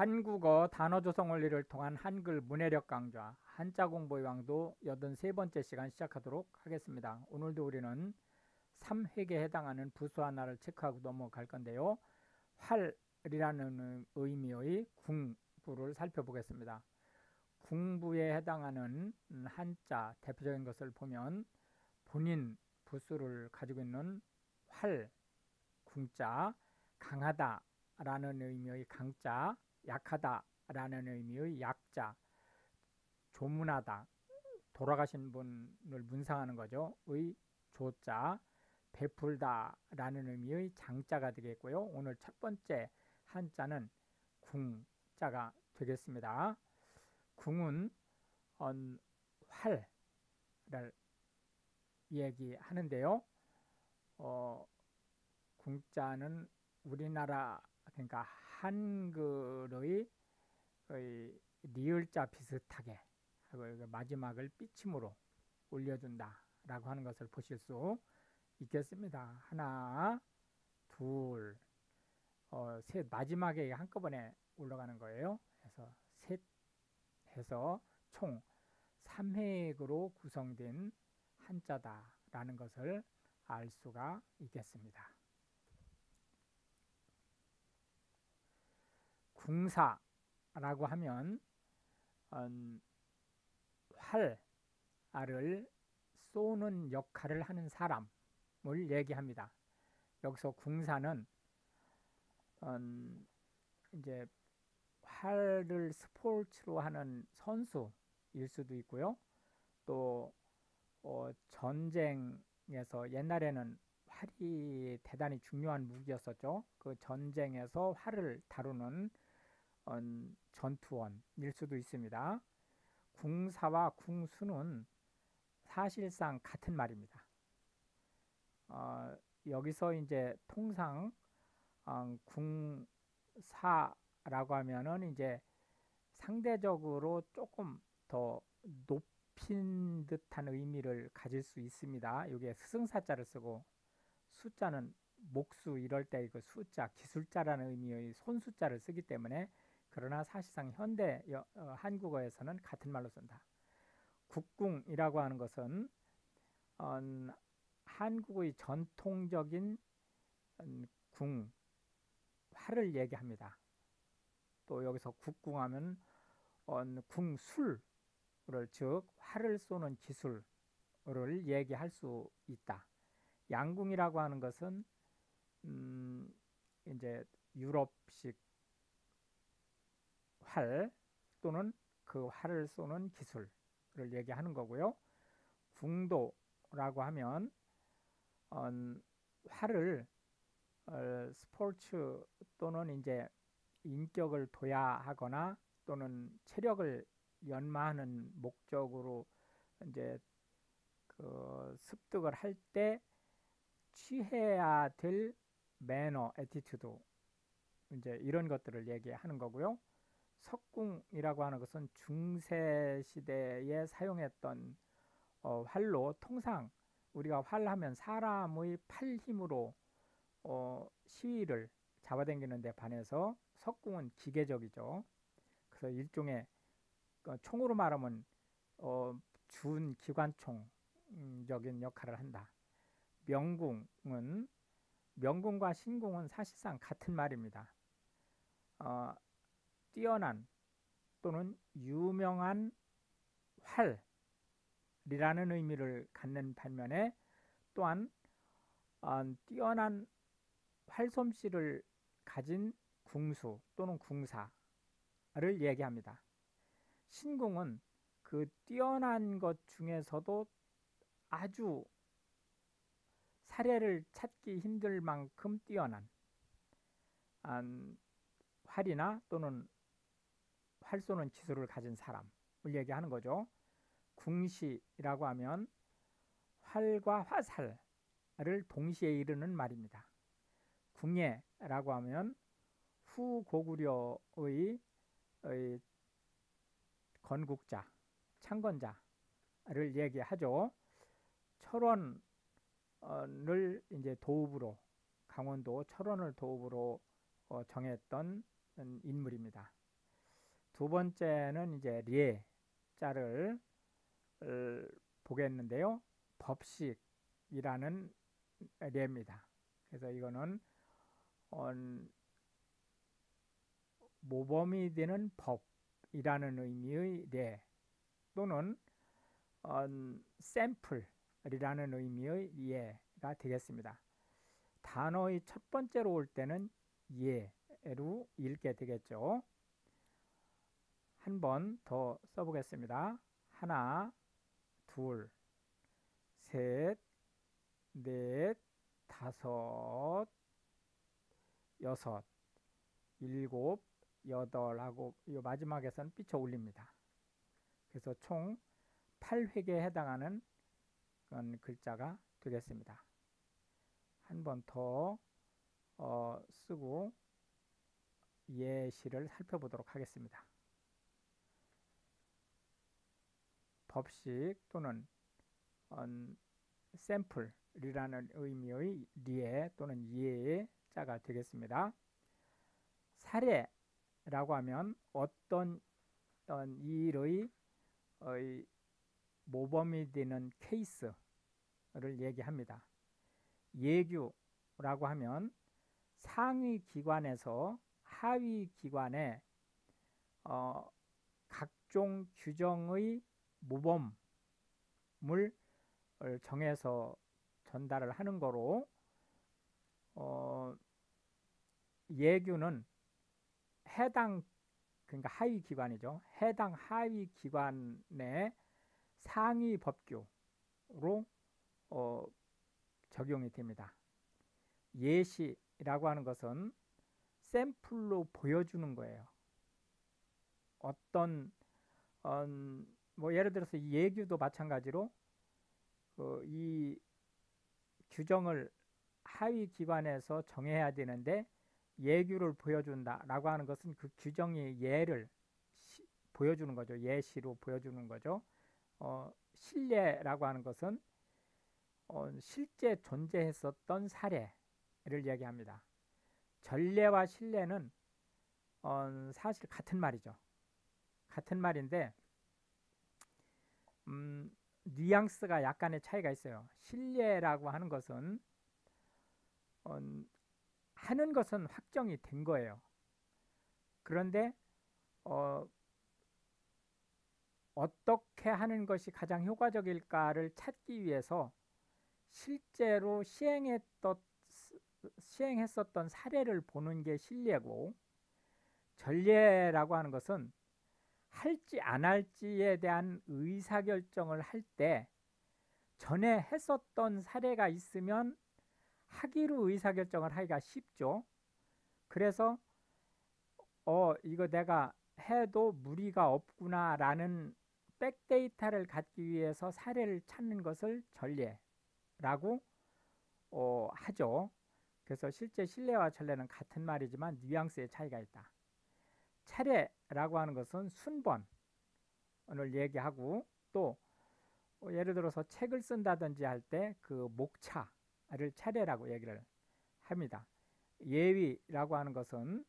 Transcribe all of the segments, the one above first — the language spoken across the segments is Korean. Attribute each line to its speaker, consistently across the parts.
Speaker 1: 한국어 단어 조성 원리를 통한 한글 문해력 강좌 한자 공부의 왕도 83번째 시간 시작하도록 하겠습니다. 오늘도 우리는 3획에 해당하는 부수 하나를 체크하고 넘어갈 건데요. 활이라는 의미의 궁부를 살펴보겠습니다. 궁부에 해당하는 한자 대표적인 것을 보면 본인 부수를 가지고 있는 활, 궁자, 강하다 라는 의미의 강자, 약하다 라는 의미의 약자, 조문하다, 돌아가신 분을 문상하는 거죠. 의 조자, 베풀다 라는 의미의 장자가 되겠고요. 오늘 첫 번째 한자는 궁자가 되겠습니다. 궁은 활을 얘기하는데요. 궁자는 우리나라 그러니까 한글의 리을자 비슷하게 하고 마지막을 삐침으로 올려준다 라고 하는 것을 보실 수 있겠습니다. 하나, 둘, 셋, 마지막에 한꺼번에 올라가는 거예요. 그래서 셋 해서 총 3획으로 구성된 한자다 라는 것을 알 수가 있겠습니다. 궁사라고 하면 활을 쏘는 역할을 하는 사람을 얘기합니다. 여기서 궁사는 이제 활을 스포츠로 하는 선수일 수도 있고요. 또 전쟁에서 옛날에는 활이 대단히 중요한 무기였었죠. 그 전쟁에서 활을 다루는 전투원일 수도 있습니다. 궁사와 궁수는 사실상 같은 말입니다. 여기서 이제 통상 궁사라고 하면은 이제 상대적으로 조금 더 높인 듯한 의미를 가질 수 있습니다. 여기에 스승사자를 쓰고 숫자는 목수 이럴 때 그 숫자 기술자라는 의미의 손숫자를 쓰기 때문에 그러나 사실상 현대 한국어에서는 같은 말로 쓴다. 국궁이라고 하는 것은 한국의 전통적인 궁, 활을 얘기합니다. 또 여기서 국궁하면 궁술을 즉 활을 쏘는 기술을 얘기할 수 있다. 양궁이라고 하는 것은 이제 유럽식 활 또는 그 활을 쏘는 기술을 얘기하는 거고요. 궁도라고 하면 활을 스포츠 또는 이제 인격을 도야하거나 또는 체력을 연마하는 목적으로 이제 그 습득을 할 때 취해야 될 매너, 애티튜드 이제 이런 것들을 얘기하는 거고요. 석궁이라고 하는 것은 중세 시대에 사용했던 활로 통상 우리가 활하면 사람의 팔 힘으로 시위를 잡아당기는 데 반해서 석궁은 기계적이죠. 그래서 일종의 총으로 말하면 준 기관총적인 역할을 한다. 명궁과 신궁은 사실상 같은 말입니다. 뛰어난 또는 유명한 활이라는 의미를 갖는 반면에 또한 뛰어난 활솜씨를 가진 궁수 또는 궁사를 얘기합니다. 신궁은 그 뛰어난 것 중에서도 아주 사례를 찾기 힘들 만큼 뛰어난 활이나 또는 활 쏘는 기술을 가진 사람을 얘기하는 거죠. 궁시라고 하면 활과 화살을 동시에 이루는 말입니다. 궁예라고 하면 후고구려의 건국자, 창건자를 얘기하죠. 철원을 이제 도읍으로 강원도 철원을 도읍으로 정했던 인물입니다. 두 번째는 이제 례 자를 보겠는데요. 법식이라는 례입니다. 그래서 이거는 모범이 되는 법이라는 의미의 례 또는 샘플이라는 의미의 예가 되겠습니다. 단어의 첫 번째로 올 때는 예로 읽게 되겠죠. 한 번 더 써보겠습니다. 하나, 둘, 셋, 넷, 다섯, 여섯, 일곱, 여덟 하고 이 마지막에서는 삐쳐 올립니다. 그래서 총 8획에 해당하는 글자가 되겠습니다. 한 번 더 쓰고 예시를 살펴보도록 하겠습니다. 법식 또는 샘플이라는 의미의 례 또는 예의 자가 되겠습니다. 사례라고 하면 어떤 일의 모범이 되는 케이스를 얘기합니다. 예규라고 하면 상위 기관에서 하위 기관에 각종 규정의 모범을 정해서 전달을 하는 거로 예규는 그러니까 하위 기관이죠. 해당 하위 기관의 상위 법규로 적용이 됩니다. 예시라고 하는 것은 샘플로 보여주는 거예요. 어떤 뭐 예를 들어서 이 예규도 마찬가지로 이 규정을 하위 기관에서 정해야 되는데 예규를 보여준다라고 하는 것은 그 규정의 예를 보여주는 거죠. 예시로 보여주는 거죠. 신례라고 하는 것은 실제 존재했었던 사례를 얘기합니다. 전례와 신례는 사실 같은 말이죠. 같은 말인데 뉘앙스가 약간의 차이가 있어요. 신례라고 하는 것은 하는 것은 확정이 된 거예요. 그런데 어떻게 하는 것이 가장 효과적일까를 찾기 위해서 실제로 시행했었던 사례를 보는 게 신례고, 전례라고 하는 것은 할지 안 할지에 대한 의사결정을 할 때 전에 했었던 사례가 있으면 하기로 의사결정을 하기가 쉽죠. 그래서 이거 내가 해도 무리가 없구나 라는 백데이터를 갖기 위해서 사례를 찾는 것을 전례라고 하죠. 그래서 실제 신례와 전례는 같은 말이지만 뉘앙스의 차이가 있다. 차례라고 하는 것은 순번을 얘기하고, 또 예를 들어서 책을 쓴다든지 할 때 그 목차를 차례라고 얘기를 합니다. 예위라고 하는 것은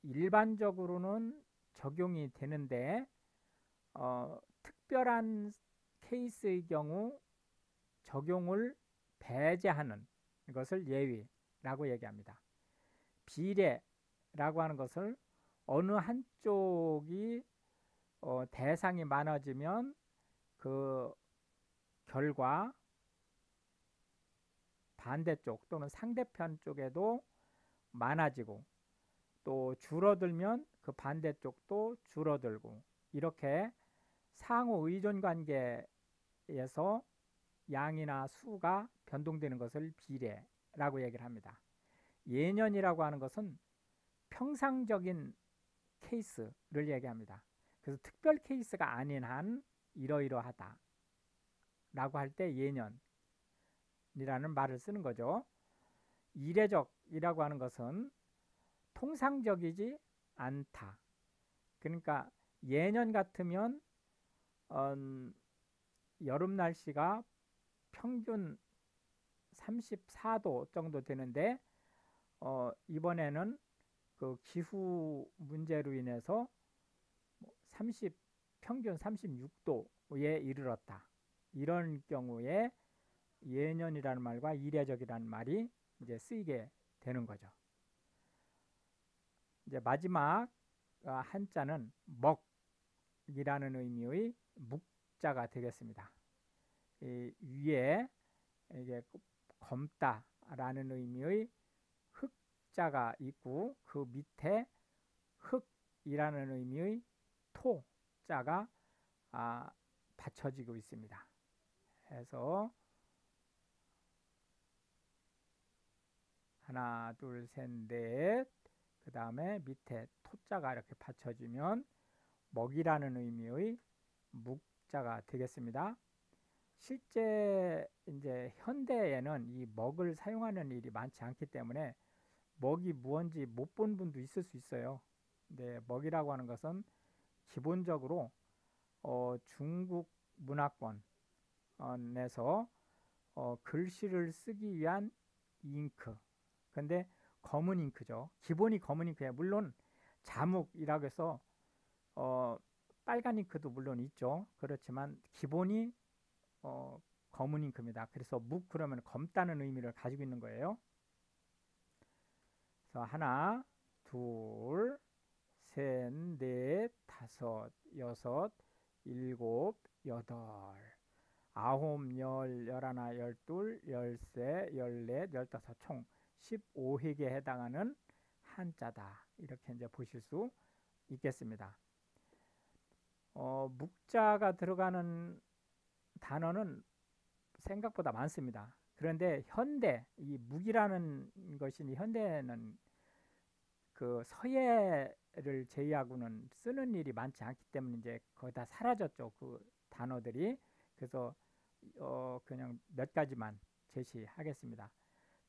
Speaker 1: 일반적으로는 적용이 되는데 특별한 케이스의 경우 적용을 배제하는 것을 예위라고 얘기합니다. 비례라고 하는 것을 어느 한쪽이 대상이 많아지면 그 결과 반대쪽 또는 상대편 쪽에도 많아지고, 또 줄어들면 그 반대쪽도 줄어들고, 이렇게 상호 의존 관계에서 양이나 수가 변동되는 것을 비례라고 얘기를 합니다. 예년이라고 하는 것은 평상적인 케이스를 얘기합니다. 그래서 특별 케이스가 아닌 한 이러이러하다 라고 할 때 예년이라는 말을 쓰는 거죠. 이례적이라고 하는 것은 통상적이지 않다. 그러니까 예년 같으면 여름 날씨가 평균 34도 정도 되는데 이번에는 그 기후 문제로 인해서 30, 평균 36도에 이르렀다. 이런 경우에 예년이라는 말과 이례적이라는 말이 이제 쓰이게 되는 거죠. 이제 마지막 한자는 먹이라는 의미의 묵자가 되겠습니다. 이 위에 이게 검다라는 의미의 흑자가 있고 그 밑에 흑이라는 의미의 토자가 받쳐지고 있습니다. 해서 하나, 둘, 셋, 넷, 그 다음에 밑에 토자가 이렇게 받쳐지면 먹이라는 의미의 묵자가 되겠습니다. 실제 이제 현대에는 이 먹을 사용하는 일이 많지 않기 때문에 먹이 무언지 못 본 분도 있을 수 있어요. 근데 먹이라고 하는 것은 기본적으로 중국 문화권에서 글씨를 쓰기 위한 잉크. 근데 검은 잉크죠. 기본이 검은 잉크예요. 물론 자묵이라고 해서 빨간 잉크도 물론 있죠. 그렇지만 기본이 검은 잉크입니다. 그래서 묵 그러면 검다는 의미를 가지고 있는 거예요. 그래서 하나, 둘, 셋, 넷, 다섯, 여섯, 일곱, 여덟, 아홉, 열, 열하나, 열둘, 열세, 열넷, 열다섯, 총 15획에 해당하는 한자다. 이렇게 이제 보실 수 있겠습니다. 묵자가 들어가는 단어는 생각보다 많습니다. 그런데 현대, 이 묵이라는 것이 현대는 그 서예를 제외하고는 쓰는 일이 많지 않기 때문에 이제 거의 다 사라졌죠. 그 단어들이. 그래서 그냥 몇 가지만 제시하겠습니다.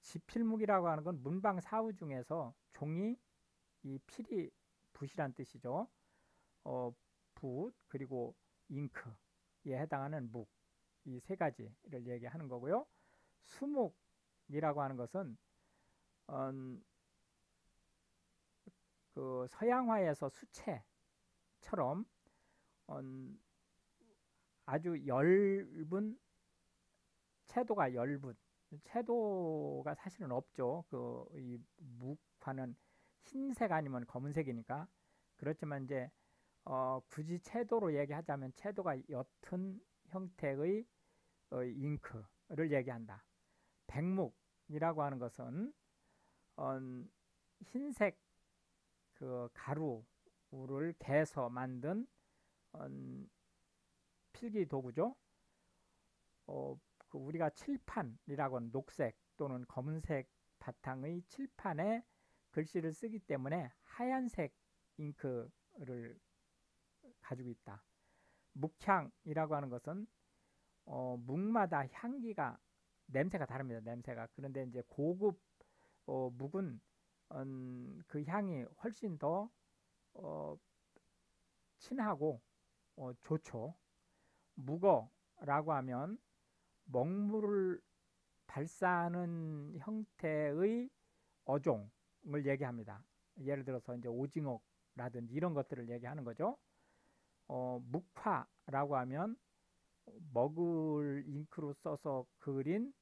Speaker 1: 지필묵이라고 하는 건 문방 사우 중에서 종이, 이 필이 붓이란 뜻이죠. 붓 그리고 잉크에 해당하는 묵, 이 세 가지를 얘기하는 거고요. 수묵이라고 하는 것은 그 서양화에서 수채처럼 아주 엷은 채도가 엷은 채도가 사실은 없죠. 그 이 묵화는 흰색 아니면 검은색이니까. 그렇지만 이제 굳이 채도로 얘기하자면 채도가 옅은 형태의 잉크를 얘기한다. 백묵이라고 하는 것은 흰색 그 가루를 개서 만든 필기 도구죠. 그 우리가 칠판이라고 하는 녹색 또는 검은색 바탕의 칠판에 글씨를 쓰기 때문에 하얀색 잉크를 가지고 있다. 묵향이라고 하는 것은 묵마다 향기가 냄새가 다릅니다. 냄새가. 그런데 이제 고급 묵은 그 향이 훨씬 더 친하고 좋죠. 묵어라고 하면 먹물을 발사하는 형태의 어종을 얘기합니다. 예를 들어서 이제 오징어라든지 이런 것들을 얘기하는 거죠. 묵화라고 하면 먹을 잉크로 써서 그린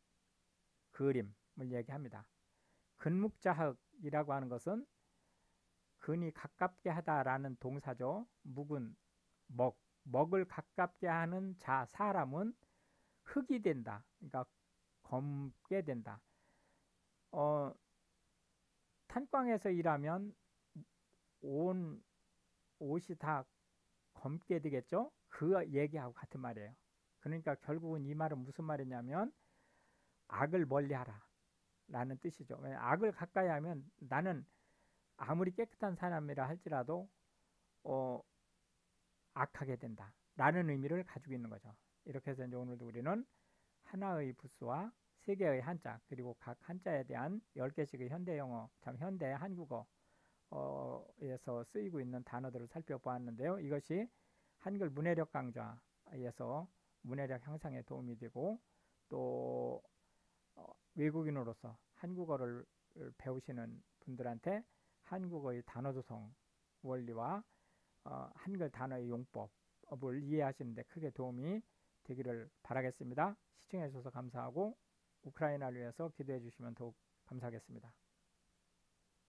Speaker 1: 그림을 얘기합니다. 근묵자흑이라고 하는 것은 근이 가깝게 하다라는 동사죠. 묵은 먹을 가깝게 하는 사람은 흙이 된다. 그러니까 검게 된다. 탄광에서 일하면 온 옷이 다 검게 되겠죠. 그 얘기하고 같은 말이에요. 그러니까 결국은 이 말은 무슨 말이냐면 악을 멀리하라 라는 뜻이죠. 악을 가까이 하면 나는 아무리 깨끗한 사람이라 할지라도 악하게 된다 라는 의미를 가지고 있는 거죠. 이렇게 해서 이제 오늘도 우리는 하나의 부수와 세 개의 한자 그리고 각 한자에 대한 10개씩의 현대 영어, 참 현대 한국어에서 쓰이고 있는 단어들을 살펴보았는데요. 이것이 한글 문해력 강좌에서 문해력 향상에 도움이 되고 또 외국인으로서 한국어를 배우시는 분들한테 한국의 단어 조성 원리와 한글 단어의 용법을 이해하시는데 크게 도움이 되기를 바라겠습니다. 시청해 주셔서 감사하고 우크라이나를 위해서 기도해 주시면 더욱 감사하겠습니다.